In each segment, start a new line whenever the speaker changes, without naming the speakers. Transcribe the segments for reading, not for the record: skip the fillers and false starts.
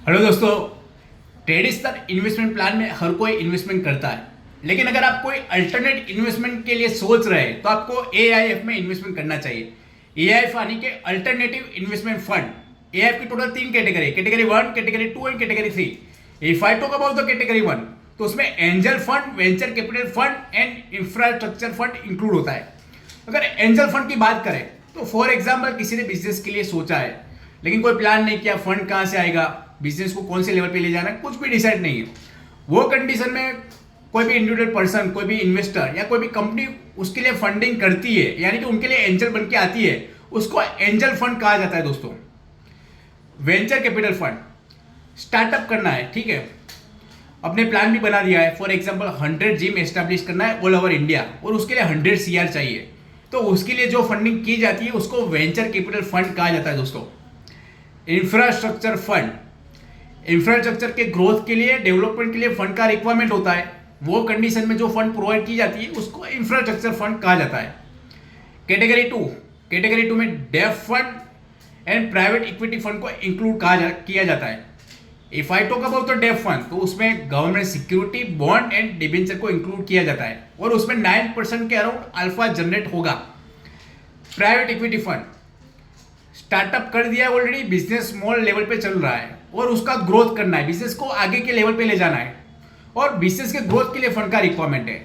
Hello दोस्तों। Traditional investment plan में हर कोई इन्वेस्टमेंट करता है, लेकिन अगर आप कोई अल्टरनेट इन्वेस्टमेंट के लिए सोच रहे हैं तो आपको एआईएफ में इन्वेस्टमेंट करना चाहिए। एआईएफ यानी कि अल्टरनेटिव इन्वेस्टमेंट फंड। एआईएफ की टोटल तीन category, category 1, category 2 and category 3। If I talk about the category 1 तो उसमें angel fund, venture capital fund and infrastructure fund include होता है। अगर एंजल फंड की बात करें तो फॉर एग्जाम्पल किसी ने बिजनेस के लिए सोचा है लेकिन कोई प्लान नहीं किया, फंड कहाँ से आएगा, बिजनेस को कौन से लेवल पे ले जाना है, कुछ भी डिसाइड नहीं है। वो कंडीशन में कोई भी इंडिविजुअल पर्सन, कोई भी इन्वेस्टर या कोई भी कंपनी उसके लिए फंडिंग करती है, यानी कि उनके लिए एंजल बन के आती है, उसको एंजल फंड कहा जाता है दोस्तों। वेंचर कैपिटल फंड, स्टार्टअप करना है, ठीक है, अपने प्लान भी बना दिया है, फॉर एग्जाम्पल 100 जिम एस्टेब्लिश करना है ऑल ओवर इंडिया और उसके लिए 100 CR चाहिए, तो उसके लिए जो फंडिंग की जाती है उसको वेंचर कैपिटल फंड कहा जाता है दोस्तों। इंफ्रास्ट्रक्चर फंड, इंफ्रास्ट्रक्चर के ग्रोथ के लिए, डेवलपमेंट के लिए फंड का रिक्वायरमेंट होता है, वो कंडीशन में जो फंड प्रोवाइड की जाती है उसको इंफ्रास्ट्रक्चर फंड कहा जाता है। कैटेगरी 2, कैटेगरी 2 में डेब्ट fund and private equity fund को इंक्लूड किया जाता है। If I talk about the डेब्ट फंड तो उसमें government security, bond and debenture को इंक्लूड किया जाता है और उसमें 9% के अराउंड अल्फा जनरेट होगा। प्राइवेट इक्विटी फंड, स्टार्टअप कर दिया ऑलरेडी, बिजनेस स्मॉल लेवल पे चल रहा है और उसका ग्रोथ करना है, बिजनेस को आगे के लेवल पे ले जाना है और बिजनेस के ग्रोथ के लिए फंड का रिक्वायरमेंट है,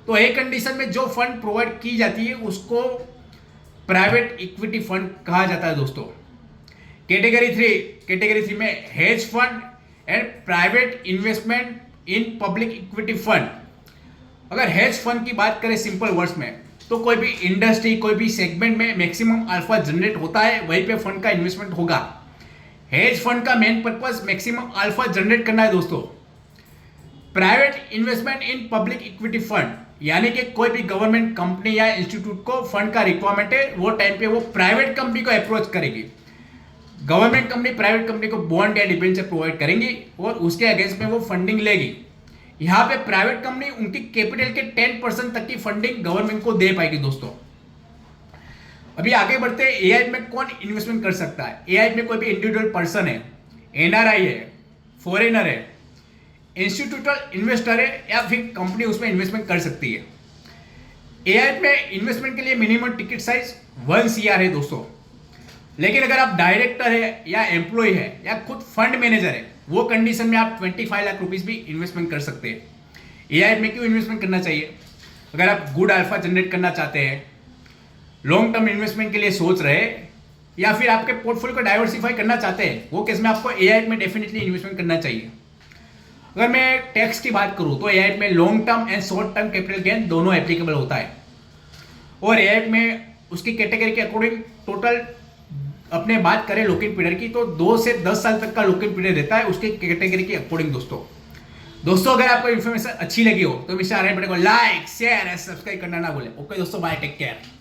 तो एक कंडीशन में जो फंड प्रोवाइड की जाती है उसको प्राइवेट इक्विटी फंड कहा जाता है दोस्तों। कैटेगरी 3 में hedge fund and private investment in public equity fund. अगर हेज फंड की बात करें सिंपल वर्ड्स में तो कोई भी इंडस्ट्री, कोई भी सेगमेंट में मैक्सिमम अल्फा जनरेट होता है वहीं पे फंड का इन्वेस्टमेंट होगा। हेज फंड का main purpose maximum alpha generate करना है दोस्तों। Private investment in public equity fund, यानी कि कोई भी गवर्नमेंट कंपनी या इंस्टीट्यूट को फंड का रिक्वायरमेंट है, वो टाइम पे वो प्राइवेट कंपनी को अप्रोच करेगी। गवर्नमेंट कंपनी प्राइवेट कंपनी को बॉन्ड या डिबेंचर प्रोवाइड करेंगी और उसके अगेंस्ट में वो फंडिंग लेगी। यहाँ पे प्राइवेट कंपनी उनकी कैपिटल के 10% तक की फंडिंग गवर्नमेंट को दे पाएगी दोस्तों। अभी आगे बढ़ते हैं, एआई में कौन इन्वेस्टमेंट कर सकता है। एआई में कोई भी इंडिविजुअल पर्सन है, एनआरआई है, फॉरेनर है, इंस्टीट्यूशनल इन्वेस्टर है या फिर कंपनी उसमें इन्वेस्टमेंट कर सकती है। एआई में इन्वेस्टमेंट के लिए मिनिमम टिकट साइज 1 CR है दोस्तों, लेकिन अगर आप डायरेक्टर है या एम्प्लॉय है या खुद फंड मैनेजर है, वो कंडीशन में आप 25 लाख रुपीस भी इन्वेस्टमेंट कर सकते हैं। एआई में क्यों इन्वेस्टमेंट करना चाहिए? अगर आप गुड अल्फा जनरेट करना चाहते हैं, लॉन्ग टर्म इन्वेस्टमेंट के लिए सोच रहे हैं या फिर आपके पोर्टफोलियो को डाइवर्सिफाई करना चाहते हैं, वो केस में आपको एआई में डेफिनेटली इन्वेस्टमेंट करना चाहिए। अगर मैं टैक्स की बात करूं तो एआई में long term and short term capital gain दोनों एप्लीकेबल होता है और एआई में उसकी कैटेगरी के अकॉर्डिंग टोटल अपने बात करें लॉकिंग पीरियड की तो 2 से 10 साल तक का लॉकिंग पीरियड रहता है उसके कैटेगरी के अकॉर्डिंग दोस्तों अगर आपको इन्फॉर्मेशन अच्छी लगी हो तो मिस्टर आर्यन पटेल को लाइक, शेयर एंड सब्सक्राइब करना ना भूलें। ओके दोस्तों, बाय, टेक केयर।